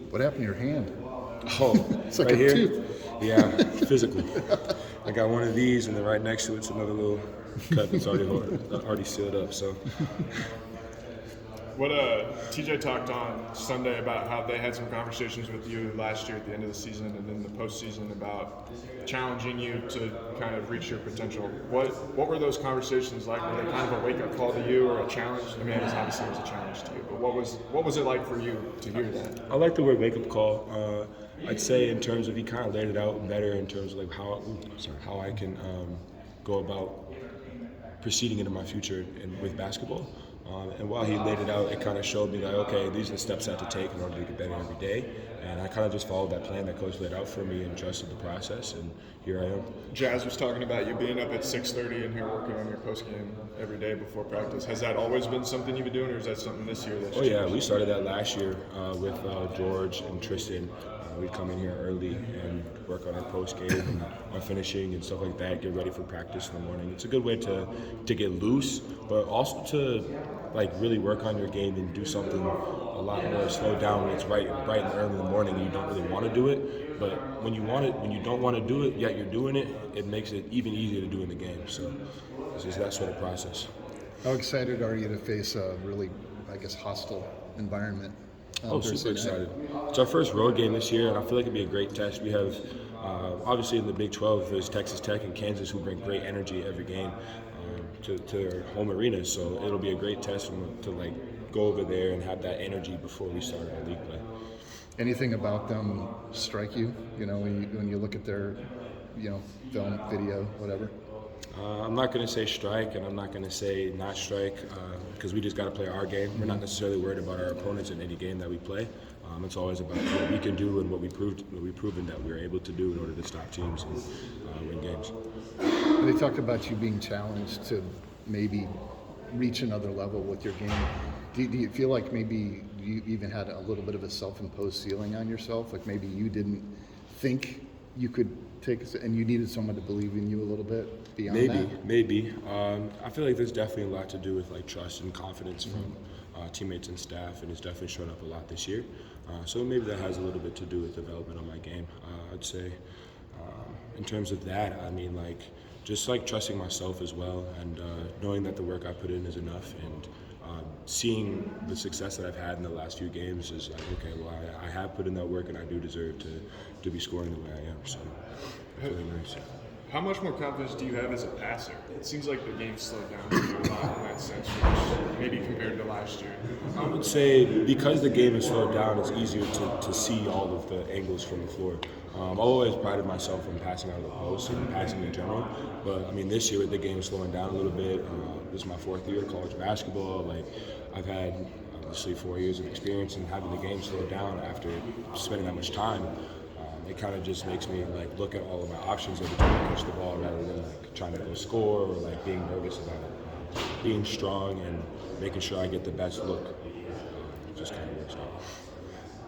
What happened to your hand? Oh, It's like right a here? tooth. Yeah, physical. I got one of these, and then right next to it's another little cut that's already sealed up. So What TJ talked on Sunday about how they had some conversations with you last year at the end of the season and in the postseason about challenging you to kind of reach your potential. What were those conversations like? Were they kind of a wake up call to you or a challenge? I mean, obviously it was a challenge to you, but what was it like for you to hear that? I like the word wake up call. I'd say in terms of he kind of laid it out better in terms of like how I can go about proceeding into my future with basketball. And while he laid it out, it kind of showed me like, okay, these are the steps I have to take in order to get better every day. And I kind of just followed that plan that Coach laid out for me and trusted the process, and here I am. Jazz was talking about you being up at 6:30 and here working on your post game every day before practice. Has that always been something you've been doing, or is that something this year that's Oh yeah, we started that last year with George and Tristan. We'd come in here early and work on our post game and our finishing and stuff like that. Get ready for practice in the morning. It's a good way to get loose, but also to like really work on your game and do something a lot more slow down when it's bright and early in the morning and you don't really want to do it. But when you don't want to do it, yet you're doing it, it makes it even easier to do in the game. So it's just that sort of process. How excited are you to face a really, I guess, hostile environment? Super excited. It's our first road game this year, and I feel like it'd be a great test. We have, obviously in the Big 12, there's Texas Tech and Kansas who bring great energy every game to their home arenas. So it'll be a great test to like go over there and have that energy before we start our league play. Anything about them strike you? You know, when you look at their, film, video, whatever. I'm not going to say strike, and I'm not going to say not strike, because we just got to play our game. We're not necessarily worried about our opponents in any game that we play. It's always about what we can do and what we've proven that we're able to do in order to stop teams and win games. They talked about you being challenged to maybe reach another level with your game. Do you feel like maybe you even had a little bit of a self-imposed ceiling on yourself? Like maybe you didn't think you could take, and you needed someone to believe in you a little bit beyond that? Maybe. I feel like there's definitely a lot to do with like trust and confidence from teammates and staff, and it's definitely shown up a lot this year. So maybe that has a little bit to do with development of my game. I'd say in terms of that, I mean like just like trusting myself as well, and knowing that the work I put in is enough, and seeing the success that I've had in the last few games is like, okay, well, I have put in that work and I do deserve to be scoring the way I am. So it's really nice. How much more confidence do you have as a passer? It seems like the game slowed down for you a lot in that sense, maybe compared to last year. I would say because the game has slowed down, it's easier to see all of the angles from the floor. I've always prided myself on passing out of the post and passing in general, but I mean this year with the game slowing down a little bit, this is my fourth year of college basketball. Like I've had obviously 4 years of experience, and having the game slow down after spending that much time, it kind of just makes me like look at all of my options every time I catch the ball rather than like trying to go score or like being nervous about it. Being strong and making sure I get the best look just kind of works out.